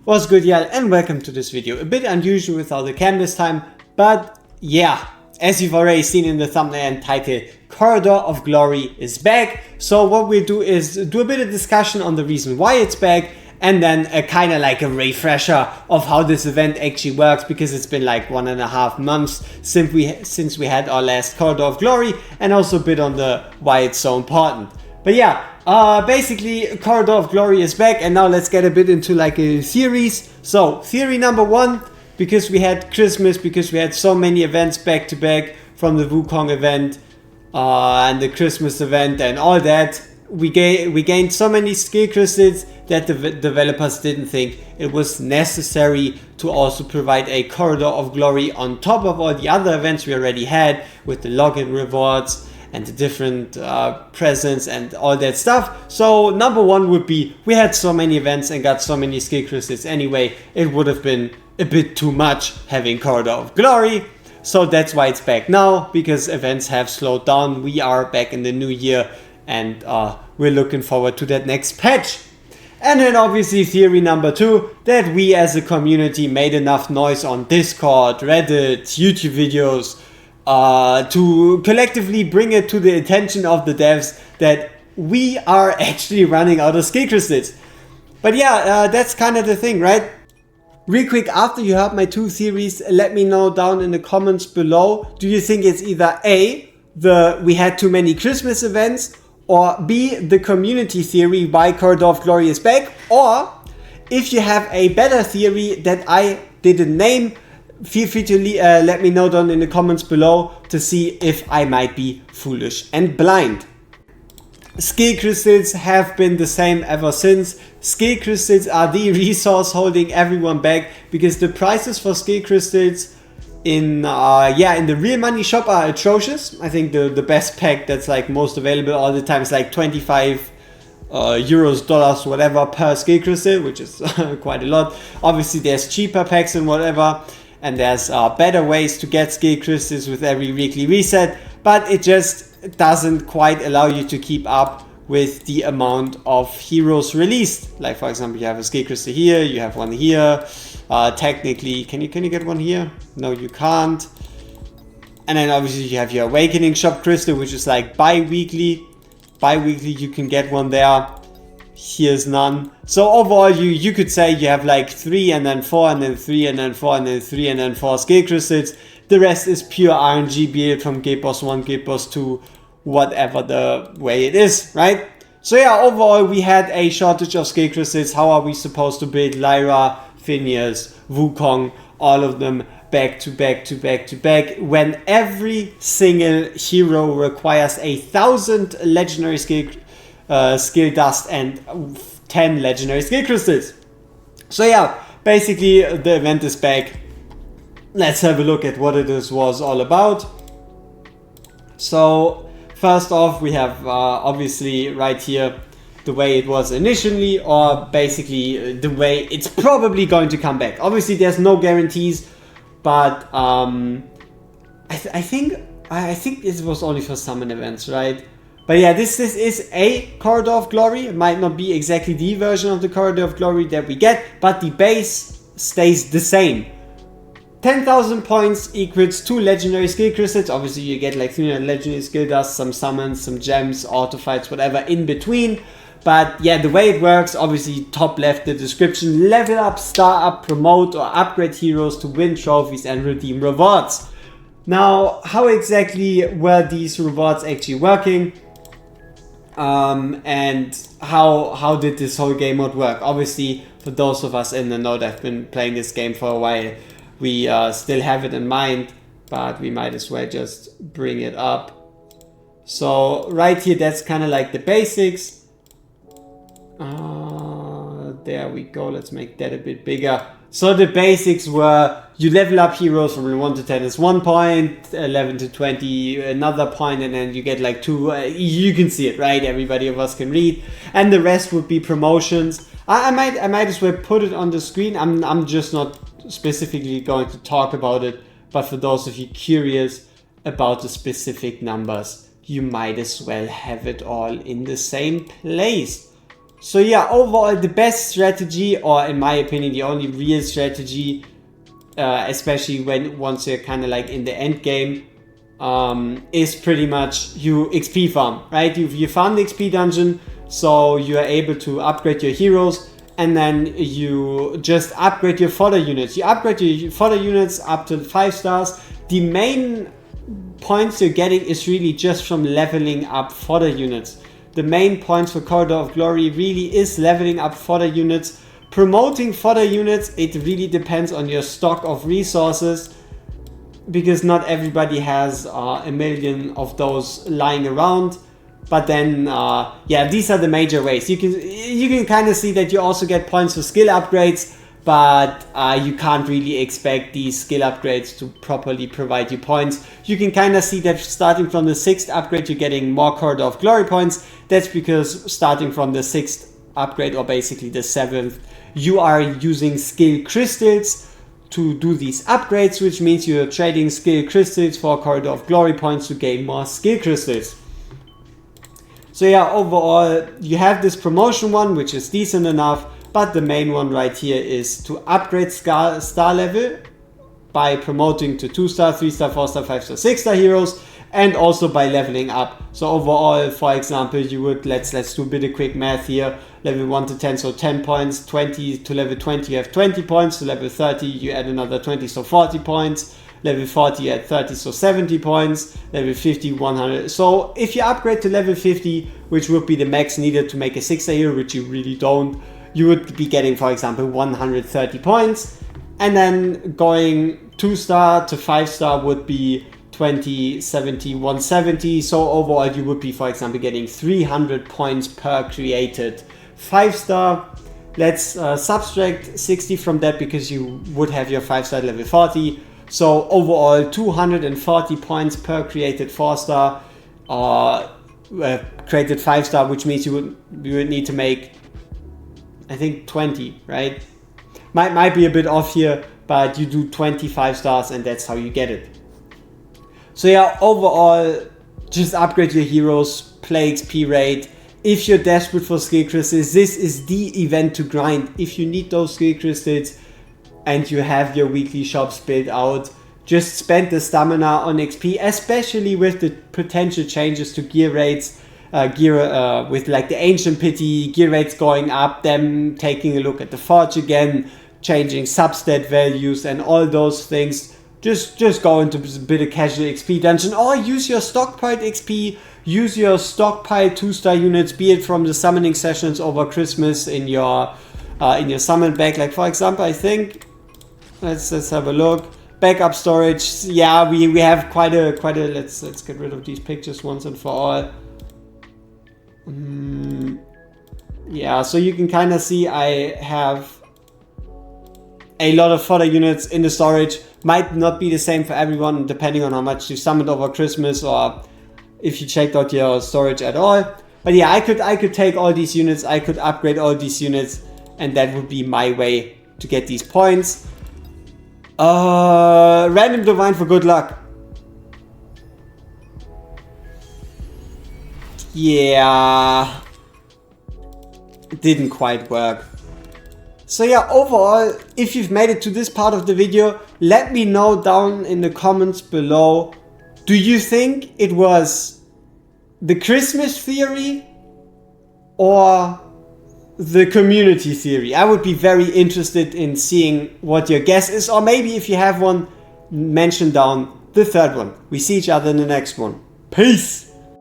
What's good, y'all, and welcome to this video. A bit unusual without the cam this time, but yeah, as you've already seen in the thumbnail and title, Corridor of Glory is back. So what we'll do is do a bit of discussion on the reason why it's back, and then a kind of like a refresher of how this event actually works, because it's been like 1.5 months since we had our last Corridor of Glory, and also a bit on the why it's so important. But yeah, basically Corridor of Glory is back, and now let's get a bit into like a theories. So theory number one, because we had Christmas, because we had so many events back to back from the Wukong event and the Christmas event and all that, we gained so many skill crystals that the developers didn't think it was necessary to also provide a Corridor of Glory on top of all the other events we already had with the login rewards and the different presents and all that stuff. So number one would be, we had so many events and got so many skill crystals anyway, it would have been a bit too much having Corridor of Glory. So that's why it's back now, because events have slowed down. We are back in the new year, and we're looking forward to that next patch. And then obviously theory number two, that we as a community made enough noise on Discord, Reddit, YouTube videos to collectively bring it to the attention of the devs that we are actually running out of skill crystals. But yeah, that's kind of the thing, right? Real quick, after you heard my two theories, let me know down in the comments below. Do you think it's either A, we had too many Christmas events, or B, the community theory why Corridor of Glory is back? Or if you have a better theory that I didn't name, feel free to let me know down in the comments below to see if I might be foolish and blind. Skill crystals have been the same ever since. Skill crystals are the resource holding everyone back, because the prices for skill crystals in the real money shop are atrocious. I think the best pack that's like most available all the time is like 25 euros, dollars, whatever per skill crystal, which is quite a lot. Obviously there's cheaper packs and whatever, and there's better ways to get skill crystals with every weekly reset, but it just doesn't quite allow you to keep up with the amount of heroes released. Like for example, you have a skill crystal here, you have one here. Technically, can you get one here? No, you can't. And then obviously you have your awakening shop crystal, which is like bi-weekly. Bi-weekly you can get one there. Here's none. So overall you could say you have like 3 and then 4 and then 3 and then 4 and then 3 and then 4 skill crystals. The rest is pure RNG, be it from Guild Boss 1, Guild Boss 2, whatever the way it is, right? So yeah, overall we had a shortage of skill crystals. How are we supposed to build Lyra, Phineas, Wukong, all of them back to back to back to back, when every single hero requires 1,000 legendary skill dust and 10 legendary skill crystals? So yeah, basically the event is back. Let's have a look at what it was all about. So first off, we have obviously right here the way it was initially, or basically the way it's probably going to come back. Obviously there's no guarantees, but I think it was only for summon events, right? But yeah, this is a Corridor of Glory. It might not be exactly the version of the Corridor of Glory that we get, but the base stays the same. 10,000 points equals 2 legendary skill crystals. Obviously you get like 300 legendary skill dust, some summons, some gems, auto fights, whatever in between. But yeah, the way it works, obviously top left the description: level up, star up, promote or upgrade heroes to win trophies and redeem rewards. Now, how exactly were these rewards actually working? And how did this whole game mode work? Obviously, for those of us in the know that have been playing this game for a while, we still have it in mind, but we might as well just bring it up. So right here, that's kind of like the basics. There we go. Let's make that a bit bigger. So the basics were, you level up heroes from 1 to 10 is 1 point, 11 to 20 another point, and then you get like 2. You can see it, right? Everybody of us can read, and the rest would be promotions. I might as well put it on the screen. I'm just not specifically going to talk about it, but for those of you curious about the specific numbers, you might as well have it all in the same place. So yeah, overall the best strategy, or in my opinion the only real strategy, especially once you're kind of like in the end game, is pretty much you XP farm, right? You farm the XP dungeon, so you are able to upgrade your heroes, and then you just upgrade your fodder units. You upgrade your fodder units up to 5 stars. The main points you're getting is really just from leveling up fodder units. The main points for Corridor of Glory really is leveling up fodder units. Promoting fodder units, it really depends on your stock of resources, because not everybody has a million of those lying around. But then, yeah, these are the major ways. You can kind of see that you also get points for skill upgrades, but you can't really expect these skill upgrades to properly provide you points. You can kind of see that starting from the 6th upgrade, you're getting more Corridor of Glory points. That's because starting from the 6th upgrade, or basically the 7th, you are using skill crystals to do these upgrades, which means you're trading skill crystals for Corridor of Glory points to gain more skill crystals. So yeah, overall you have this promotion one, which is decent enough, but the main one right here is to upgrade star level by promoting to 2-star, 3-star, 4-star, 5-star, 6-star heroes, and also by leveling up. So overall, for example, you would, let's do a bit of quick math here. Level 1 to 10, so 10 points. 20 to level 20, you have 20 points. To level 30, you add another 20, so 40 points. Level 40, you add 30, so 70 points. Level 50, 100. So if you upgrade to level 50, which would be the max needed to make a 6-star hero, which you really don't, you would be getting, for example, 130 points. And then going 2-star to 5-star would be 20, 70, 170. So overall you would be, for example, getting 300 points per created 5-star. Let's subtract 60 from that, because you would have your 5-star level 40. So overall 240 points per created 4-star, created 5-star, which means you would need to make, I think, 20, right? Might be a bit off here, but you do 25 stars and that's how you get it. So yeah, overall, just upgrade your heroes, play XP rate. If you're desperate for skill crystals, this is the event to grind. If you need those skill crystals and you have your weekly shops built out, just spend the stamina on XP, especially with the potential changes to gear rates. With like the Ancient Pity, gear rates going up, them taking a look at the Forge again, changing substat values and all those things. Just go into a bit of casual XP dungeon, or use your stockpiled XP, use your stockpiled 2-star units, be it from the summoning sessions over Christmas in your summon bag. Like for example, I think, let's have a look. Backup storage, yeah, we have quite a let's get rid of these pictures once and for all. Yeah, so you can kind of see I have a lot of fodder units in the storage. Might not be the same for everyone, depending on how much you summoned over Christmas, or if you checked out your storage at all. But yeah, I could take all these units, I could upgrade all these units, and that would be my way to get these points. Random divine for good luck. Yeah, it didn't quite work. So yeah, overall, if you've made it to this part of the video, let me know down in the comments below. Do you think it was the Christmas theory or the community theory? I would be very interested in seeing what your guess is, or maybe if you have one, mention down the third one. We see each other in the next one. Peace!